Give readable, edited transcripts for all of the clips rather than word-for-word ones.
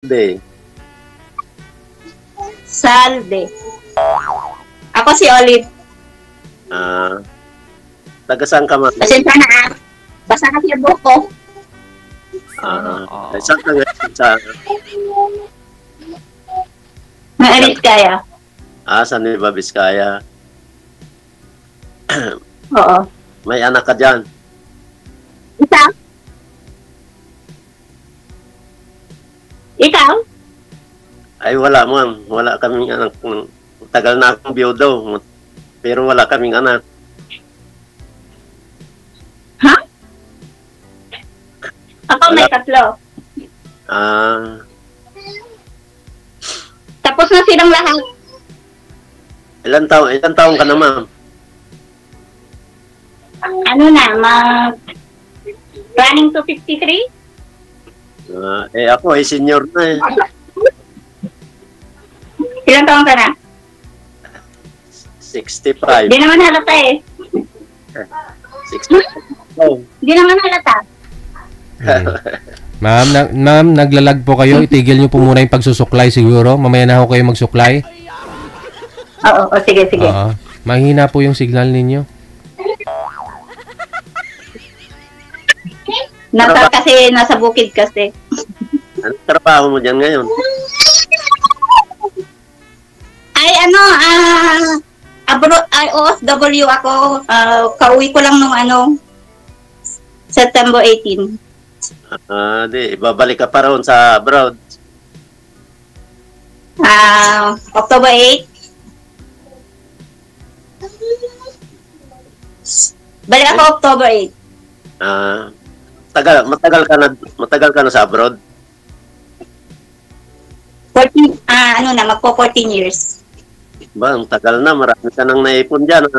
Day. Salde. Ako si Olive. Taga saan ka, ma'am? Pasensya na ah. Basta kasi yung buhok ko. Saan ka ngayon? Sa Maalit kaya. San Nueva Vizcaya. Oo. May anak ka dyan? Isa? Ikaw? Ay, wala, ma'am. Wala kaming anak. Tagal na akong biyudo. Pero wala kaming anak. Ha? Ako may tatlo. Tapos na silang lahat. Ilan taon ka na, ma'am? Ano na, running to 53? Ako senior na eh. Ilang taon ka na? 65. Di naman halata eh. 65. Di naman halata. Ma'am, naglalag po kayo. Itigil niyo po muna yung pagsusuklay siguro. Mamaya na ho kayo magsuklay. Oo, sige. Mahina po yung signal ninyo. Kasi nasa bukid kasi. Anong trabaho mo dyan ngayon? Ay, OFW ako. Kauwi ko lang nung September 18. Babalik ka pa roon sa abroad. October 8. Balik ako October 8. Matagal ka na sa abroad? 14, magpo 14 years. Ba, ang tagal na. Marami ka nang naipon dyan.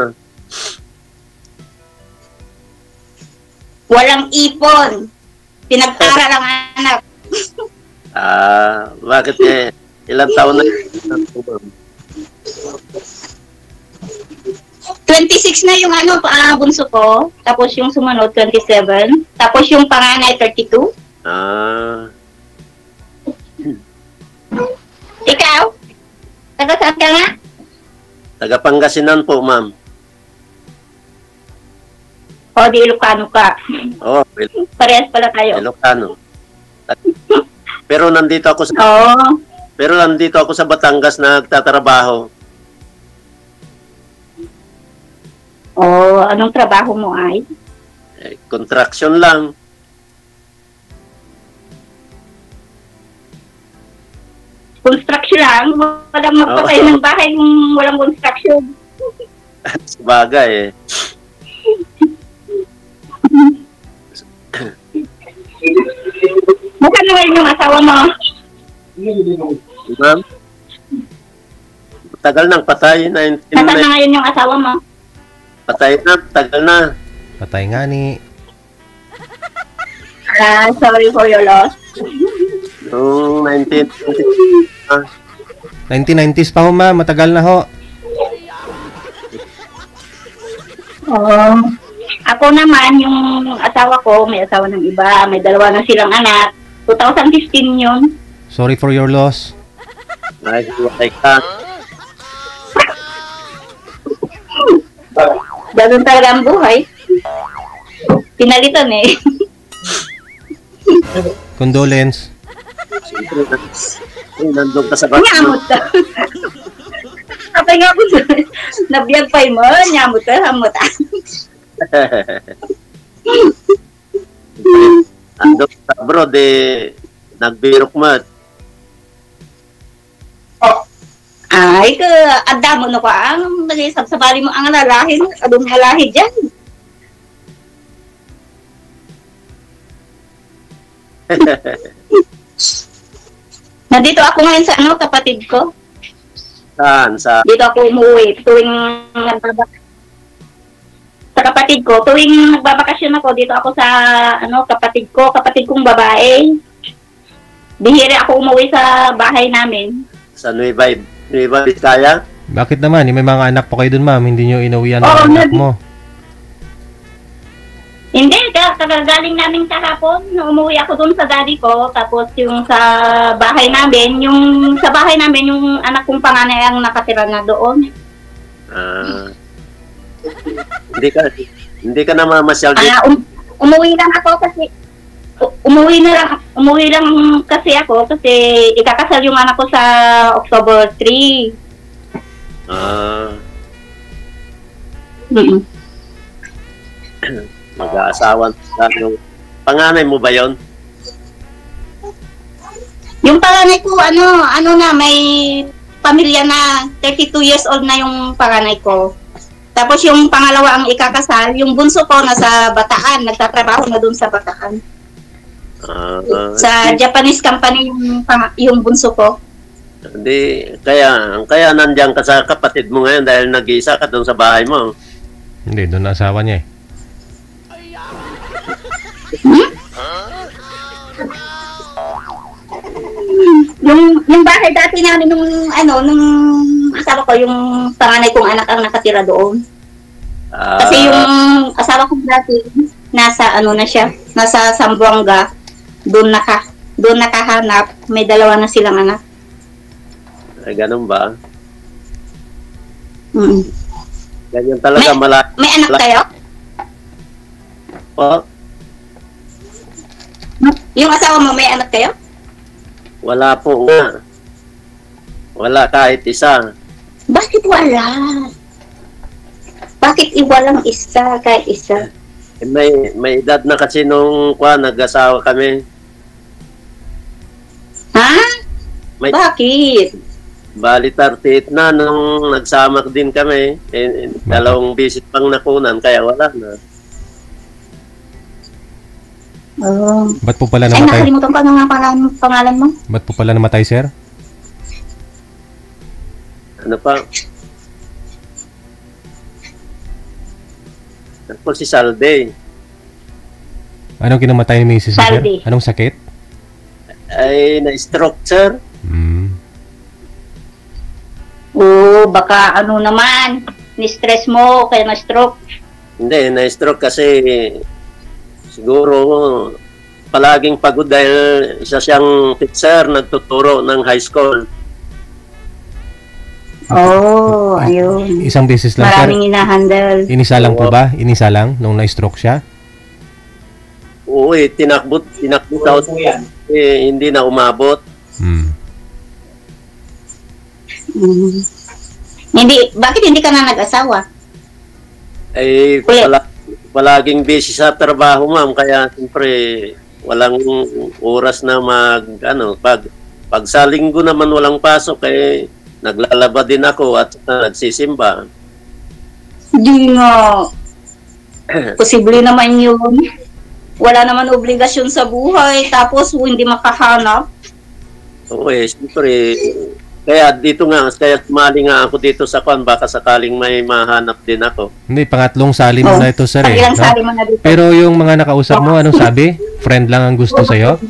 Walang ipon. Pinag-aral ang anak. Bakit ilang taon na? 26 na yung bunso ko. Tapos yung sumunod, 27. Tapos yung panganay, 32. Ikaw? Taga saan ka nga? Taga Pangasinan po, ma'am. Di Ilocano ka. Parehas pala tayo. Ilocano. Pero nandito ako sa Batangas na nagtatrabaho. Anong trabaho mo ay? Construction lang. Construction lang? Walang magpatay ng bahay kung walang construction. Sabagay eh. Mukha na ngayon yung asawa mo? Ma'am? Tagal nang patay. Nasaan na ngayon yung asawa mo? Patay na, tagal na. Patay nga ni. Sorry for your loss. Noong 1990s pa ho, ma'am. Matagal na ho. Ako naman, yung asawa ko, may asawa ng iba. May dalawa na silang anak. 2015 yun. Sorry for your loss. Ay, ka. Ganun talaga ang buhay. Pinalitan eh. Condolence. Nandun ka sa bato. Nyamot ka. Kapag nga po, nabiyag pa mo, nyamot ka, hamot ka. Andun sa abroad nagbirok mo. Ay, ada mo na ka ang nagisabsabali mo ang lalahin, adong lalahi dyan. Nandito ako ngayon sa kapatid ko. Saan? Dito ako umuwi tuwing sa kapatid ko. Tuwing nagbabakasyon ako, dito ako sa kapatid kong babae. Bihira ako umuwi sa bahay namin. Sa Nueva Vizcaya? Bakit naman? May mga anak po kayo dun, ma'am. Hindi nyo inuwian ang anak mo. Hindi, kagagaling namin kahapon. Umuwi ako dun sa daddy ko. Tapos yung sa bahay namin, yung anak kong panganay ang nakatira na doon. Ah. Hindi ka na mamasyal dito. Umuwi lang ako kasi umuwi lang kasi ako kasi ikakasal yung anak ko sa October 3. Ah. Mm-mm. Mag-aasawan. Panganay mo ba yon? Yung panganay ko, ano na, may pamilya na, 32 years old na yung panganay ko. Tapos yung pangalawa ang ikakasal, yung bunso ko nasa Bataan, nagtatrabaho na dun sa Bataan. Sa Japanese company yung bunso ko. Hindi, kaya nandiyan ka sa kapatid mo ngayon dahil nag-iisa ka doon sa bahay mo. Hindi, doon na asawa niya eh. Yung bahay dati namin nung asawa ko, yung panganay kong anak ang nakatira doon. Kasi yung asawa ko dati nasa na siya, nasa Zamboanga, doon nakahanap, may dalawa na silang anak. Ay, ganun ba? Mm. Ganyan talaga May anak kayo? Po? Yung asawa mo, may anak kayo? Wala po nga. Wala kahit isa. Bakit wala? Bakit iwalang isa kahit isa? May edad na kasi nung nag-asawa kami. Ha? May, Bakit? bali 38 na nung nagsama din kami. Dalawang visit pang nakunan kaya wala na. Oh. Ba't po pala Ay, namatay? nakalimutan ko na nga pangalan mo. Ba't po pala namatay, sir? Ano pa? Ako si Salde. Anong kinamatay ni Mrs. sir? Saldi. Anong sakit? Ay, na-stroke, sir. Baka naman, ni-stress mo, kaya na-stroke. Hindi, na-stroke kasi siguro palaging pagod dahil isa siyang teacher, nagtuturo ng high school. Ayun. Isang beses lang, Maraming sir? inahandle. Inisa lang po ba? Inisa lang nung na-stroke siya? Oo, tinakbo daw yan. Hindi na umabot. Bakit hindi ka na nag-asawa? Palaging busy sa trabaho, ma'am, kaya siyempre walang oras na pag sa linggo naman walang pasok, naglalaba din ako at nagsisimba. Hindi nga. Posible naman yun. Wala naman obligasyon sa buhay, tapos hindi makahanap. Oo, siyempre. Kaya sumali nga ako dito sa baka sakaling may mahanap din ako. Hindi, pangatlong sali mo na ito, sir. Sali mo na dito. Pero yung mga nakausap mo, anong sabi? Friend lang ang gusto sa'yo?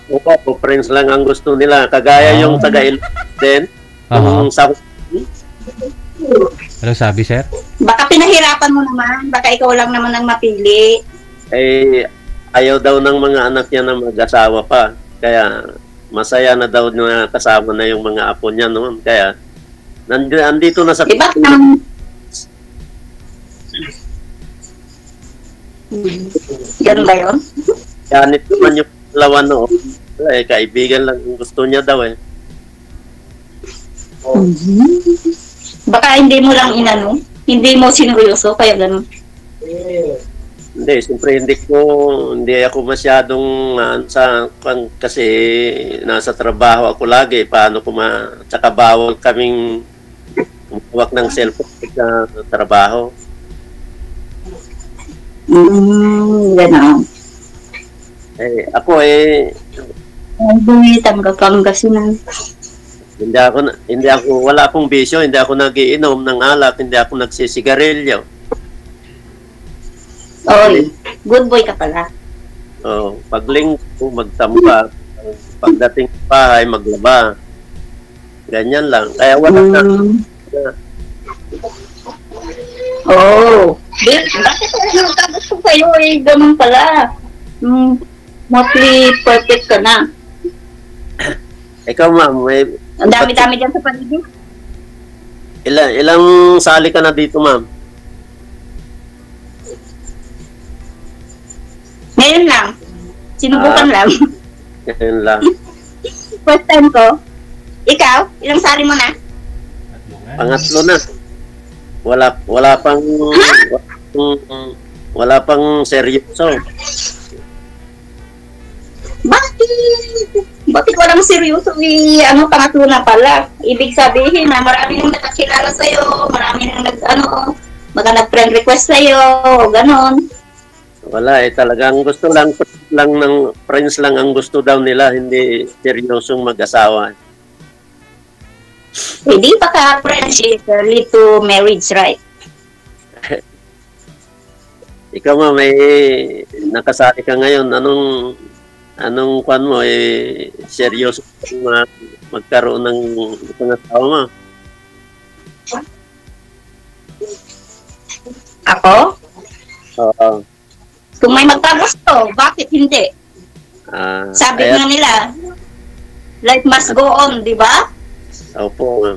Opo, friends lang ang gusto nila. Kagaya yung taga-Ilocos din. Anong sabi, sir? Baka pinahirapan mo naman. Baka ikaw lang naman ang mapili. Ayaw daw ng mga anak niya na mag-asawa pa. Kaya masaya na daw na kasama na yung mga apo niya noon. Kaya nandito na sa... Diba? Yan ba yun? Ganit naman yung dalawa noon. Kaibigan lang yung gusto niya daw . Baka hindi mo lang hindi mo sineryoso, kaya ganun. Hindi, siyempre hindi ako masyadong kasi nasa trabaho ako lagi. Paano tsaka bawal kaming humawak ng cellphone sa trabaho. Gano'n. Ako bumitam ka Pangasinan. Wala akong bisyo, hindi ako nagiinom ng alak, hindi ako nagsisigarilyo. Oy, good boy ka pala. Pag linggo, magtamba. Pagdating sa bahay, maglaba. Ganyan lang. Kaya wala na. Bakit gusto sa'yo eh, ganun pala. Mostly perfect ka na. Ikaw, ma'am, Ang dami-dami dyan sa paligid. ilang sali ka na dito, ma'am? Ngayon lang. Sinubukan lang. Yan lang. First time ko. Ikaw, ilang sali mo na? Pangatlo na. Wala pang seryoso. Bakit walang seryoso? Pangatlo na pala. Ibig sabihin na marami nang nakakilala sa'yo, marami nang nag-friend request sa'yo, o ganon. Wala talagang gusto lang ng friends lang ang gusto daw nila, hindi seryosong mag-asawa. Hindi pa ka-friendship, lead to marriage, right? Ikaw, ma, may nakasali ka ngayon. Anong kwan mo, seryoso magkaroon ng pangasawa mo? Ako? Oo. Kung may magkagusto, bakit hindi? Sabi nga nila, life must go on, di ba? Opo.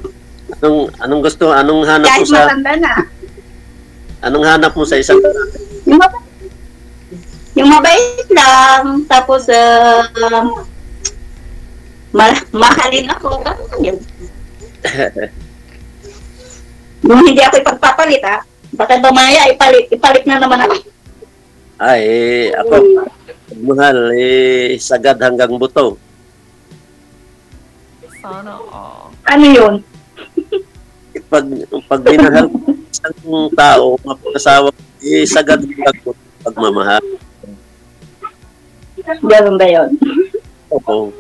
Anong gusto? Anong hanap Kahit mo sa... matanda na. Anong hanap mo sa isang... Yung mabait lang, tapos mahalin ako. Yun. Nung hindi ako ipagpapalit, baka mamaya ipalit na naman ako. Ay, ako, mahal, sagad hanggang buto. Sana all. Ano yun? Pag minahal isang tao, mapag-asawa, sagad hanggang buto pagmamahal. Ganun ba yun? Oo.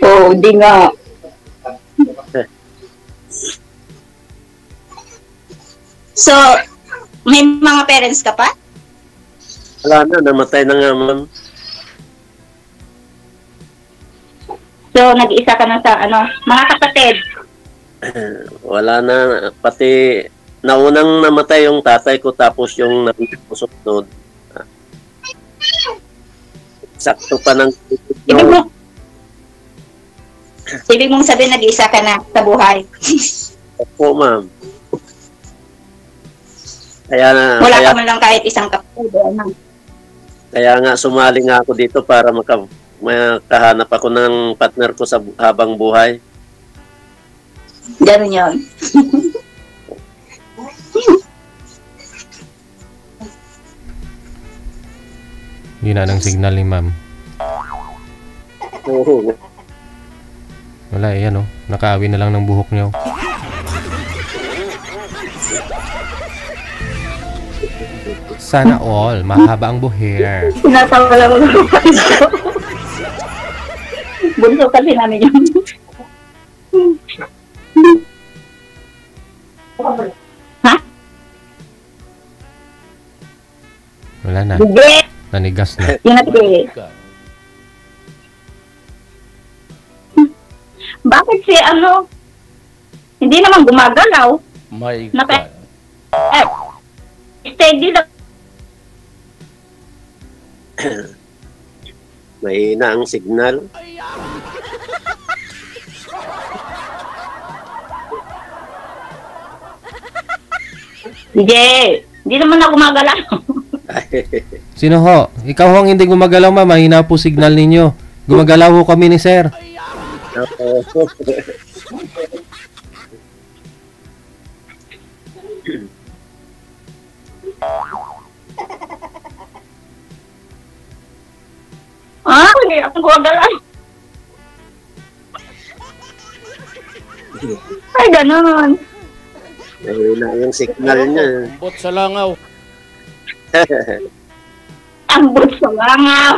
Oo, di nga. So, may mga parents ka pa? Wala na, namatay na nga, ma'am. So, nag-iisa ka na sa mga kapatid? Wala na, pati naunang namatay yung tatay ko tapos yung nasunod. Sakto pa ng... Ibig mong sabihin nag-iisa ka na sa buhay? Opo, ma'am. Wala ka man lang kahit isang kapatid. Kaya nga sumali nga ako dito para makahanap ako ng partner ko sa habang buhay. Ganun yun. Yun na ng signal ni ma'am. Oo. Wala, yan nakaawin na lang ng buhok niyo. Sana all, mahaba ang buher. Sinatawa lang ako ng kapatid ko. Bunso kasi namin yun. Ha? Wala na. Hindi. Nanigas na. Yung natin. Bakit si hindi naman gumagalaw? My God. Steady lang. Mahina ang signal. Hindi naman na gumagalaw. Sino ho? Ikaw ho ang hindi gumagalaw, ma'am. Mahina po signal ninyo. Gumagalaw ho kami ni sir. Hindi ako gumagalaw. Ay, ganun. Mahina yung signal niya. Bot sa langaw. Ambot sa langaw.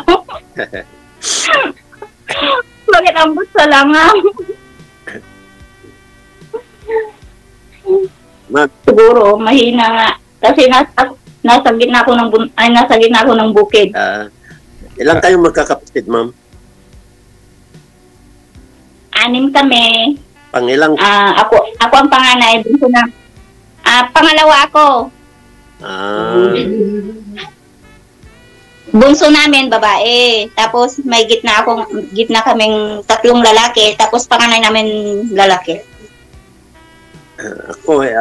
Bakit ambot sa langaw? Siguro, mahina nga. Kasi nasa gitna ako ng bukid. Ilang kayong magkakapatid, ma'am? 6 kami. Pangilang? Ako ang panganay. Pangalawa ako. Bunso namin, babae. Tapos may gitna kaming 3 lalaki. Tapos panganay namin lalaki.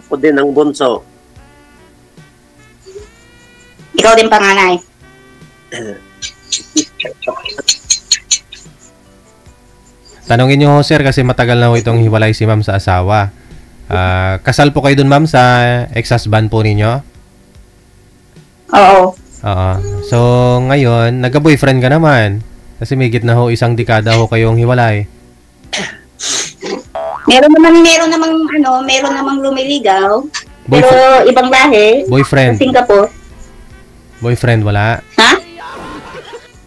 Ako din ang bunso. Ikaw din panganay. Tanungin niyo ho, sir, kasi matagal na ho itong hiwalay si ma'am sa asawa. Kasal po kayo dun, ma'am, sa ex-husband po ninyo? Oo. Oo. So, ngayon, nagka-boyfriend ka naman. Kasi may gitna ho, 1 dekada ho kayong hiwalay. Meron namang lumiligaw. Pero ibang lahi. Boyfriend. Sa Singapore. Boyfriend, wala? Ha?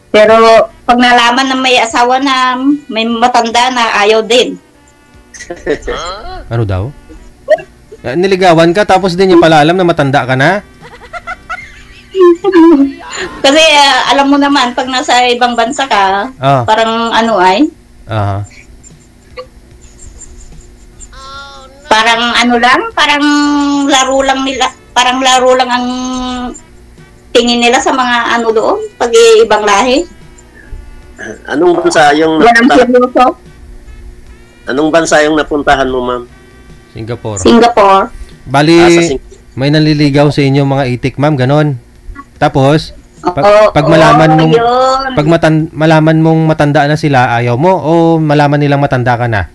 Pero pag nalaman na may asawa na may matanda na, ayaw din. Ano daw? Niligawan ka tapos din niya pala alam na matanda ka na? Kasi alam mo naman, pag nasa ibang bansa ka, parang parang laro lang ang tingin nila sa mga doon, pag ibang lahi. Anong bansa yung Anong bansa yung napuntahan mo, ma'am? Singapore. Bali, may naliligaw sa inyo mga itik, ma'am, ganon. Tapos, pag malaman mong matanda na sila, ayaw mo o malaman nilang matanda ka na?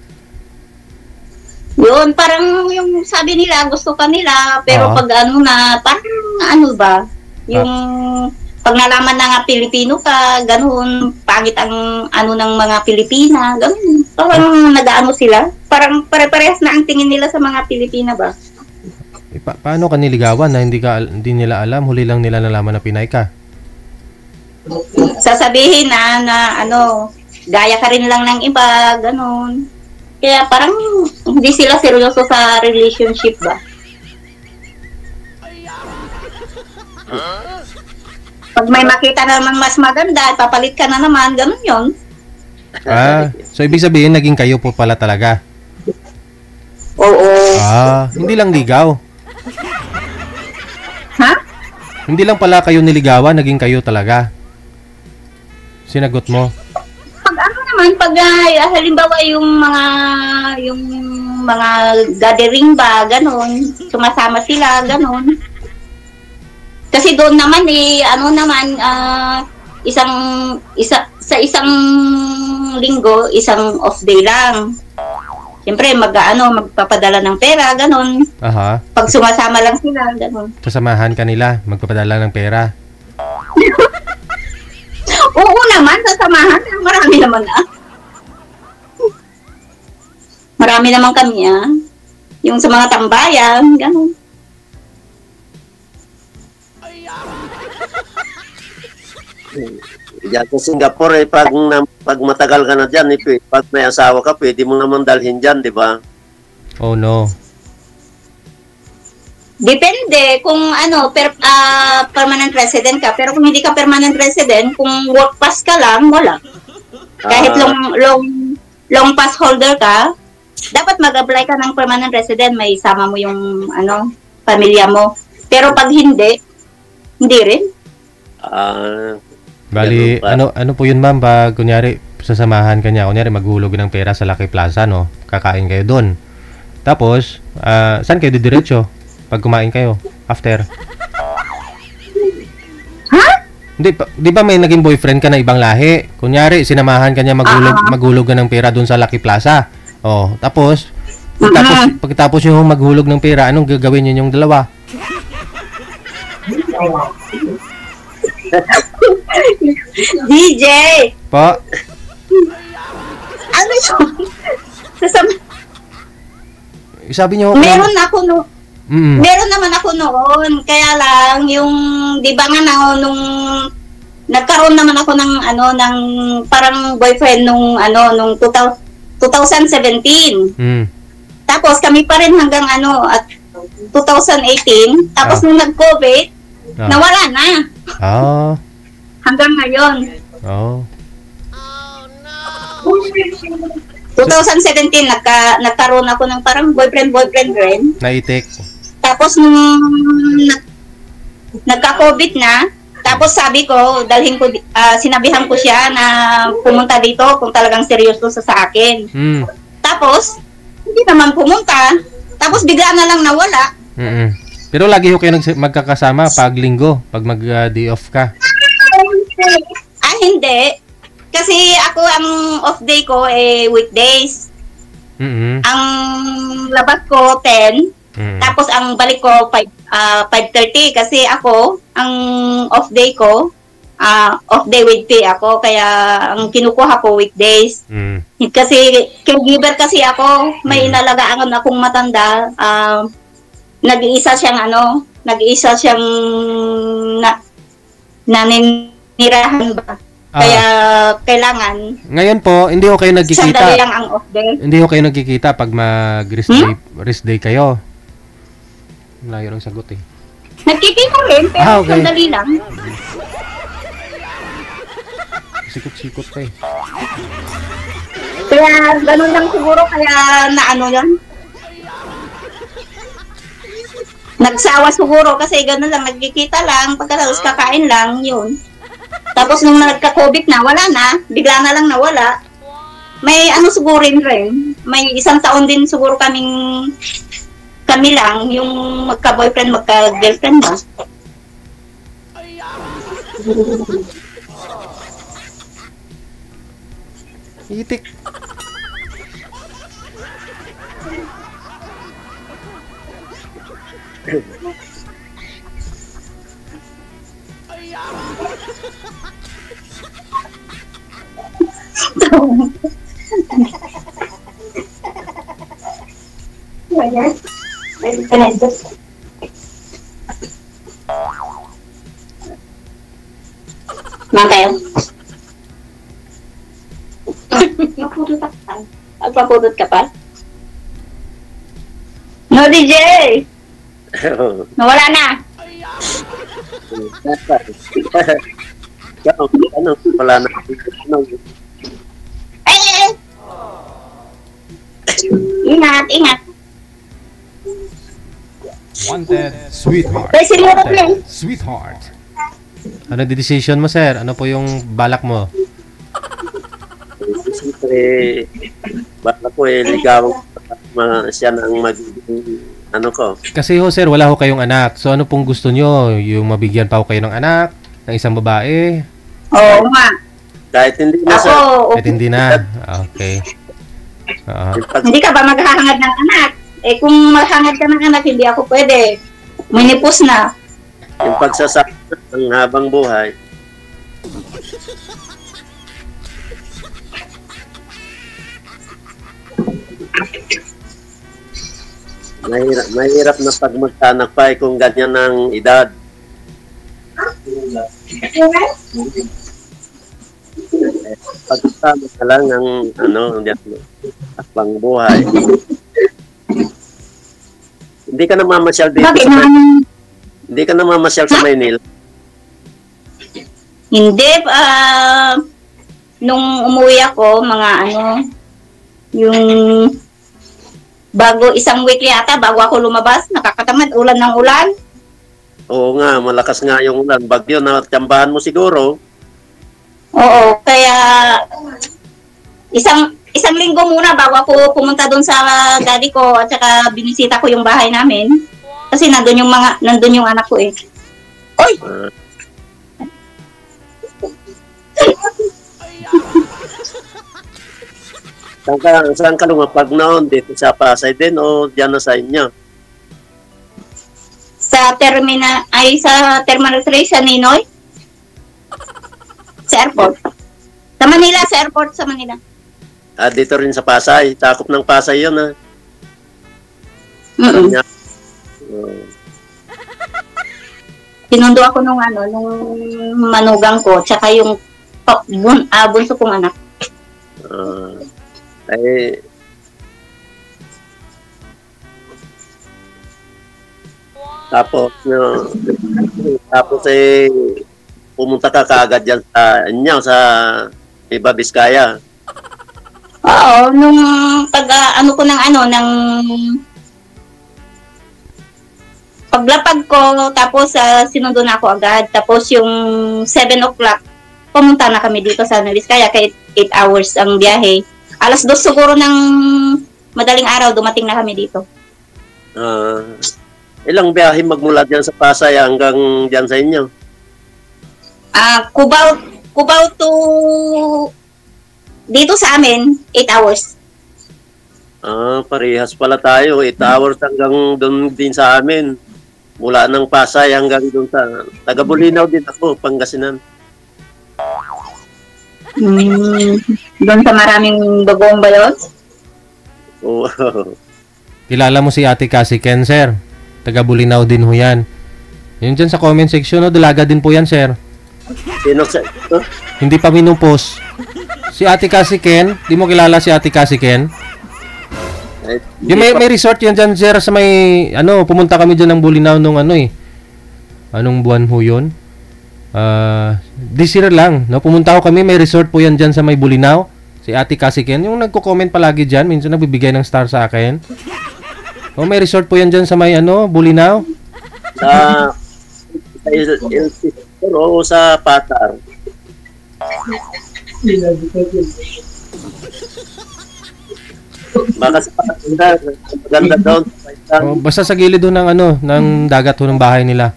Yun, parang yung sabi nila, gusto ka nila, pero pag parang yung pag nalaman na nga Pilipino ka, ganun, pangit ang ng mga Pilipina, ganun. Parang nag-aano sila, parang pare-parehas na ang tingin nila sa mga Pilipina ba? Paano ka niligawan na hindi nila alam, huli lang nila nalaman na Pinay ka? Sasabihin na gaya ka rin lang ng iba, ganun. Kaya parang hindi sila seryoso sa relationship ba? Pag may makita na naman mas maganda, papalit ka na naman, ganun yun. So ibig sabihin, naging kayo po pala talaga? Oo. Hindi lang ligaw? Ha? Hindi lang pala kayo niligawan, naging kayo talaga? Sinagot mo? Pag halimbawa yung mga gathering ba, ganun, sumasama sila, ganun. Kasi doon naman sa isang linggo, isang off day lang. Siyempre magpapadala ng pera, ganun. Pag sumasama lang sila, ganun. Sasamahan ka nila, magpapadala ng pera. Oo naman, sasamahan. Marami naman Marami naman kami yung sa mga tambayan, ganun. Diyan sa Singapore, pag matagal ka na dyan, pag may asawa ka, pwede mo naman dalhin dyan, di ba? Oh no. Depende kung permanent resident ka. Pero kung hindi ka permanent resident, kung work pass ka lang, wala. Kahit long pass holder ka, dapat mag-apply ka ng permanent resident, may isama mo yung pamilya mo. Pero pag hindi rin. Bali, ano po yun, ma'am, pag kunyari sasamahan ka niya, kunyari maghulog ng pera sa Lucky Plaza, no? Kakain kayo doon. Tapos, saan kayo didiretso pag kumain kayo after? Ha? Di ba may naging boyfriend ka na ibang lahi? Kunyari, sinamahan ka niya maghulog ka ng pera doon sa Lucky Plaza. Tapos pagkatapos yung maghulog ng pera, anong gagawin niyo yung dalawa? DJ! Po? Ano yun? Sabi niyo, meron naman ako noon. Kaya lang, yung, di ba nga nung nagkaroon naman ako ng parang boyfriend nung 2017. Tapos kami pa rin hanggang at 2018. Tapos nung nag-COVID, nawala na. Hanggang ngayon. 2017 nagkaroon ako ng parang boyfriend rin. Naitik. Tapos nung nagka-COVID na. Tapos sabi ko, sinabihan ko siya na pumunta dito kung talagang seryoso sa akin. Tapos, hindi naman pumunta. Tapos bigla na lang nawala. Pero lagi ho kayo magkakasama pag linggo, pag mag-day off ka? Hindi. Kasi ako, ang off day ko, weekdays. Ang labas ko, 10. Tapos ang balik ko, 5:30. Kasi ako, ang off day ko, off day with pay ako. Kaya ang kinukuha ko, weekdays. Kasi, caregiver kasi ako. May inalagaan akong matanda. Nag-iisa siyang naninirahan ba? Kaya kailangan. Ngayon po, hindi ko kayo nagkikita. Sandali lang ang off day. Hindi ko kayo nagkikita pag rest day kayo. Layo ng sagot eh. Nagkikita rin, pero okay. Sandali lang. Sikot-sikot ka eh. Kaya ganun lang siguro, kaya naano yan. Nagsawa siguro kasi gano'n lang, nagkikita lang, pagkatapos kakain lang, yun. Tapos nung nagka-COVID na, wala na, bigla na lang nawala. May siguro rin, may 1 taon din siguro kami lang, yung magka-boyfriend, magka-girlfriend na. Itik. Makayo. Magpapudot ka pa? No, DJ! Nawala na. Wala na. Ingat, ingat. Wanted, sweetheart. Sweetheart. Ano decision mo, sir? Ano po yung balak mo? Siyempre, baka po ligaw siya nang magiging ko. Kasi ho, sir, wala ho kayong anak. So, ano pong gusto nyo? Yung mabigyan pa ho kayo ng anak? Ng isang babae? Oo nga. Kahit hindi na siya. Kahit hindi na? Okay. Hindi ka ba maghahangad ng anak? Kung maghahangad ka ng anak, hindi ako pwede. Minipos na. Yung pagsasama ng habang buhay. Mahirap na pag magkanak pa kung ganyan ng edad. Pagsasama ka lang ng habang buhay. Hindi ka na mamasyal dito Hindi ka na mamasyal sa Maynila. Hindi. Nung umuwi ako, yung bago isang week yata, bago ako lumabas, nakakatamad, ulan ng ulan. Oo nga, malakas nga yung ulan. Bagyo na tiyambahan mo siguro. Oo, kaya isang linggo muna bago ako pumunta doon sa daddy ko at saka binisita ko yung bahay namin. Kasi nandun yung anak ko eh. Oy! Saan ka lumapag noon? Dito sa Pasay din o diyan na sa inyo? Sa terminal 3 sa Ninoy. Sa airport. Sa Manila, sa airport sa Manila. Dito rin sa Pasay. Takop ng Pasay yun, ha? Sinundo ako nung manugang ko, tsaka yung bunso kong anak. Tapos pumunta ka kaagad dyan sa inyo, sa Iba, Biskaya. Oo, nung paglapag ko, tapos sinundo na ako agad. Tapos yung 7 o'clock, pumunta na kami dito sa Nueva Vizcaya, kaya 8 hours ang biyahe. Alas 2 siguro ng madaling araw, dumating na kami dito. Ilang biyahe magmula dyan sa Pasay hanggang dyan sa inyo? Cubao to dito sa amin, 8 hours. Parehas pala tayo. 8 hours hanggang doon din sa amin. Mula ng Pasay hanggang doon sa... Taga-Bulinaw din ako, Pangasinan. Doon sa maraming bagong ba yun? Oo. Kilala mo si Ate Cassie Ken, sir? Taga-Bulinaw din ho yan. Yun dyan sa comment section, no? Dalaga din po yan, sir. Sino sa ito? Hindi pa minupos. Si Ate Cassie Ken, di mo kilala si Ate Cassie Ken? Yung may resort yan dyan, sir, sa may, pumunta kami dyan ng Bulinaw nung anong buwan ho yun? This year lang, no? Pumunta ko kami, may resort po yan dyan sa may Bulinaw. Si Ate Cassie Ken, yung nagko-comment palagi dyan, minsan nagbibigay ng star sa akin. May resort po yan dyan sa may, Bulinaw. Sa o sa Patar. Baka sa Patar, maganda doon. Basta sa gilid doon ng dagat ho ng bahay nila.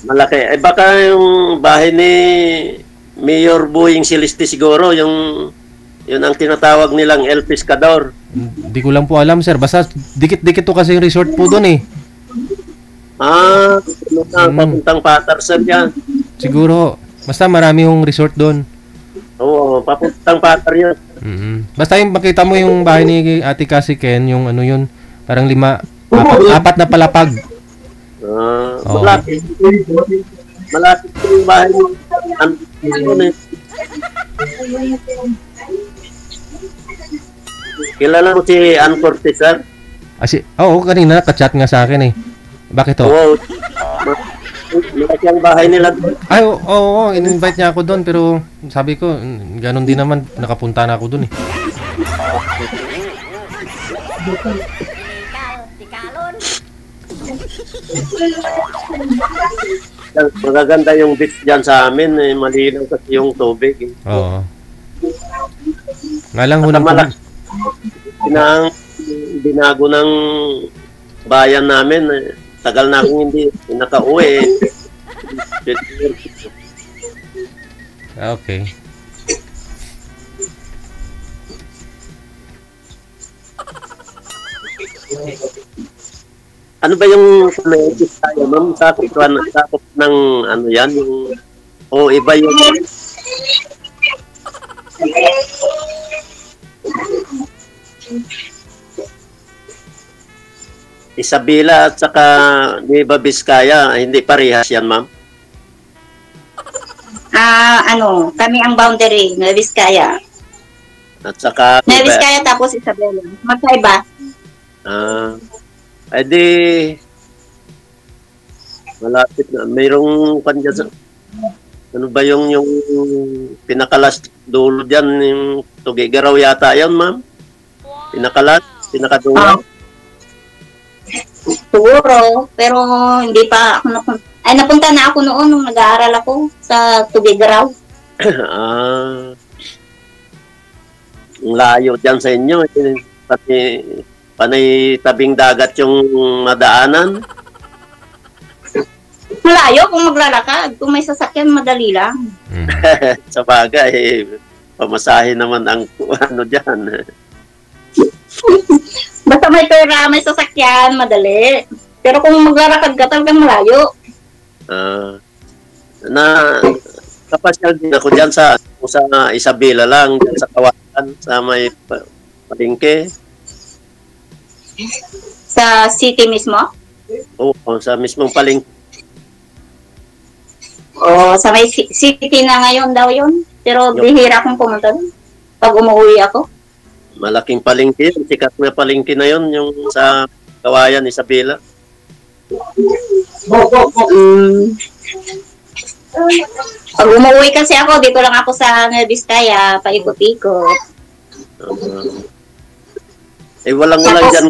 Malaki. Baka yung bahay ni Mayor Boying Celeste siguro, yun ang tinatawag nilang El Pescador. Hindi ko lang po alam, sir. Basta dikit-dikit to kasi yung resort po doon eh. Papuntang Patar, sir, yan. Siguro. Basta marami yung resort doon. Oo, papuntang Patar yan. Basta yung makita mo yung bahay ni Ate Cassie Ken, yung yun, parang 4 na palapag. Malapit. Malapit yung bahay mo. Kilala mo si Ann Cortez, sir? Oo, kanina ka-chat nga sa akin eh. Bakit to? Oo. Malaki ang bahay nila. Ay, oo, in-invite niya ako doon pero sabi ko, ganun din naman, nakapunta na ako doon eh. Magaganda yung beach dyan sa amin, malinaw kasi yung tubig. Oo. Nga lang ho binago ng bayan namin. Tagal na akong hindi nakauwi. Okay. Ano ba yung panaipis tayo, ma'am? Sakop ng yan? Iba yung... Isabela at saka Nueva Vizcaya, hindi parehas yan, ma'am? Kami ang boundary, Nueva Vizcaya. At saka... Nueva Vizcaya tapos Isabela. Magkaiba. Di... Malapit na. Mayroong kanya sa... Ano ba yung pinakalas dulo dyan? Yung Tugigaraw yata yan, ma'am? Pinakadulo. Siguro, pero hindi pa ako napunta na ako noon nung nag-aaral ako sa Tugigaraw. Ang layo dyan sa inyo. Pati panay tabing dagat yung madaanan. Malayo kung maglalakad. Kung may sasakyan, madali lang. Sa bagay, pamasahe naman ang dyan. Basta may pera, may sasakyan, madali. Pero kung maglalakad ka, talagang malayo. Kapasyal din ako dyan sa Isabela lang, dyan sa Kawayan, sa may palengke. Sa city mismo? Oo, sa mismong palengke. Sa may city na ngayon daw yun. Pero bihira kong pumunta doon pag umuwi ako. Malaking palengke, sikat na palengke na yun, yung sa Kawayan, Isabela. Pag umuwi kasi ako, dito lang ako sa Nueva Vizcaya, paikot-ikot. Walang Tapos dyan.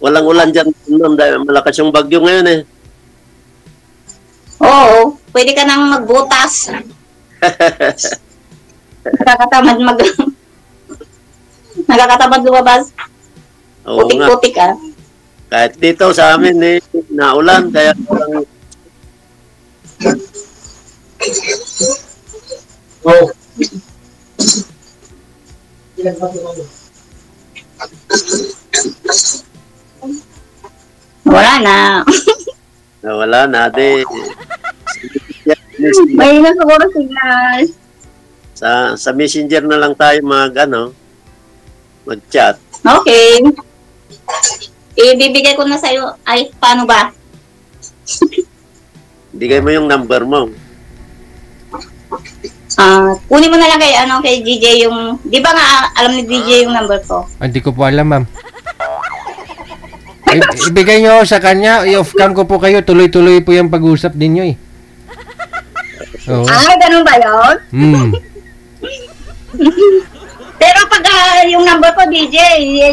walang ulan dyan, ma'am, dahil malakas yung bagyo ngayon eh. Oo, pwede ka nang magbutas. Nakakatamad Nakakatamad lumabas. Oo nga. Putik-putik ka. Kahit dito sa amin eh, naulan, kaya walang... Oh. Wala na. Wala na, de. May na siguro signal. Sa Messenger na lang tayo mag-chat. Okay. Ibibigay ko na sa'yo. Ay, paano ba? Bigay mo yung number mo. Kunin mo na lang kay DJ yung... Di ba nga alam ni DJ yung number ko? Hindi ko po alam, ma'am. Ibigay nyo sa kanya. I-off-cam ko po kayo. Tuloy-tuloy po yung pag-usap ninyo eh. Oo. Ganun ba yun? Pero pag yung number ko, DJ,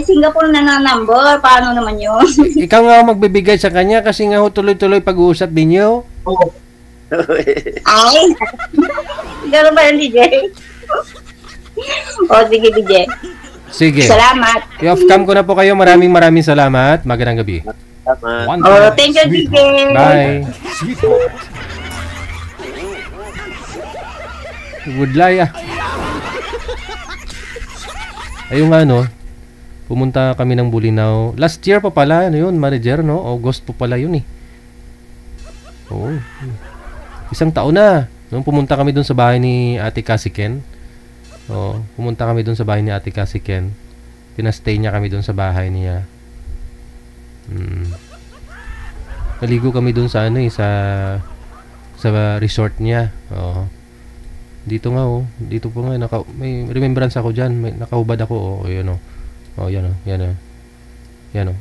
Singapore na number. Paano naman yun? Ikaw nga magbibigay sa kanya kasi nga tuloy-tuloy pag-uusap ninyo. Ay, gano'n ba yun, DJ? Sige, DJ. Sige. Salamat. I-off-cam ko na po kayo. Maraming salamat. Magandang gabi. Salamat. Thank you, DJ. Bye. Woodlay Ayun nga pumunta kami ng Bulinaw. Last year pa pala, manager, August pa pala yun eh. Oo. Isang taon na. Nung pumunta kami dun sa bahay ni Ate Kasiken. Pumunta kami dun sa bahay ni Ate Kasiken. Pinastay niya kami dun sa bahay niya. Naligo kami dun sa sa resort niya. Dito nga dito po nga may remembrance ako diyan, may nakahubad ako yan yan yan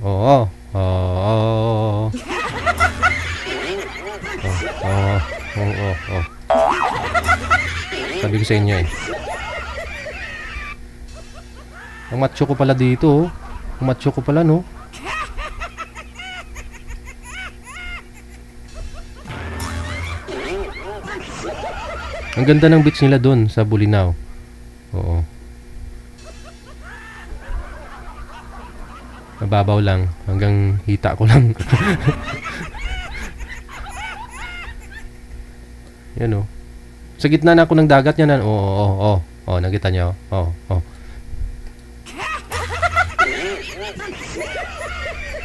sabi ko sa inyo ang macho ko pala dito ang macho ko pala Ang ganda ng beach nila doon sa Bulinaw. Oo. Mababaw lang. Hanggang hita ko lang. Yan Sa gitna na ako ng dagat yan. Nakita nyo.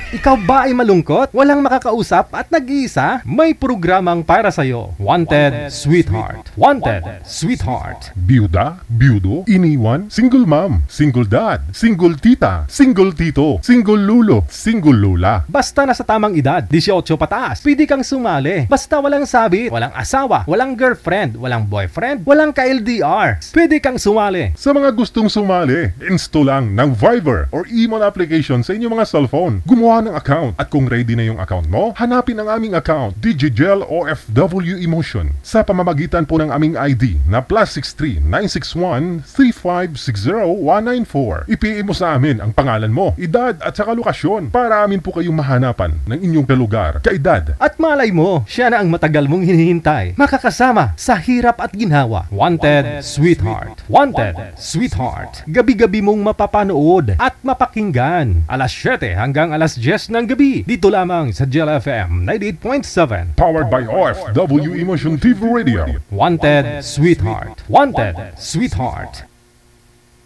Ikaw ba ay malungkot? Walang makakausap at nag-iisa? May programang para sa'yo. Wanted Sweetheart. Wanted Sweetheart. Byuda, byudo, iniwan, single mom, single dad, single tita, single tito, single lulo, single lula. Basta nasa tamang edad, 18 pataas, pwede kang sumali. Basta walang sabit, walang asawa, walang girlfriend, walang boyfriend, walang ka-LDR. Pwede kang sumali. Sa mga gustong sumali, install lang ng Viber or email application sa inyong mga cellphone. Gumawa ng account at kung ready na yung account mo, hanapin ang aming account, DigiGel OFW Emotion, sa pamamagitan po ng aming ID na +63 961 3560194. I-PM mo sa amin ang pangalan mo, edad at saka lokasyon para amin po kayong mahanapan ng inyong kalugar, kaedad. At malay mo, siya na ang matagal mong hinihintay. Makakasama sa hirap at ginhawa. Wanted Sweetheart. Wanted Sweetheart. Gabi-gabi mong mapapanood at mapakinggan. Alas 7 hanggang alas 10 ng gabi. Dito lamang sa Gel FM 98.7. Powered by OFW Emotion TV Radio. Wanted Sweetheart. Wanted Sweetheart.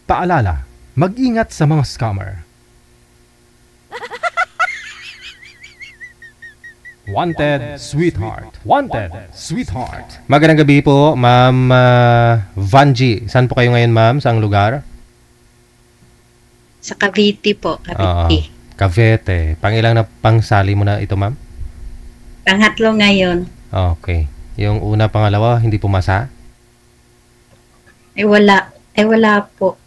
Paalala, mag-ingat sa mga scammer. Wanted Sweetheart. Wanted Sweetheart. Magandang gabi po, Ma'am Vanji. Saan po kayo ngayon, ma'am? Saang lugar? Sa Cavite po, Cavite. Cavite. Pangilang na pangsali mo na ito, ma'am? Pangatlo ngayon. Okay. Yung una, pangalawa, hindi pumasa? Wala po.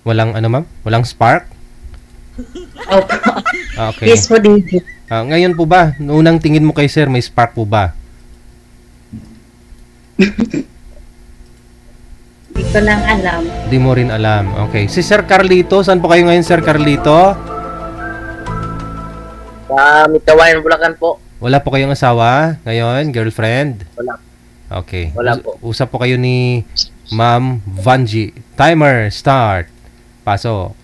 Walang ma'am? Walang spark? Opo. Okay. Yes po, David. Ngayon po ba, unang tingin mo kay sir, may spark po ba? Hindi ko lang alam. Di mo rin alam. Okay. Si Sir Carlito, saan po kayo ngayon, Sir Carlito? Sa Mitawayan, Bulacan po. Wala po kayong asawa ngayon, girlfriend? Wala. Okay. Wala po. Usap po kayo ni Ma'am Vanji. Timer, start. Paso.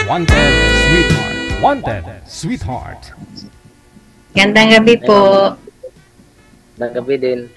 Wanted Sweetheart. Wanted Sweetheart. Gandang gabi po. Nagabi din.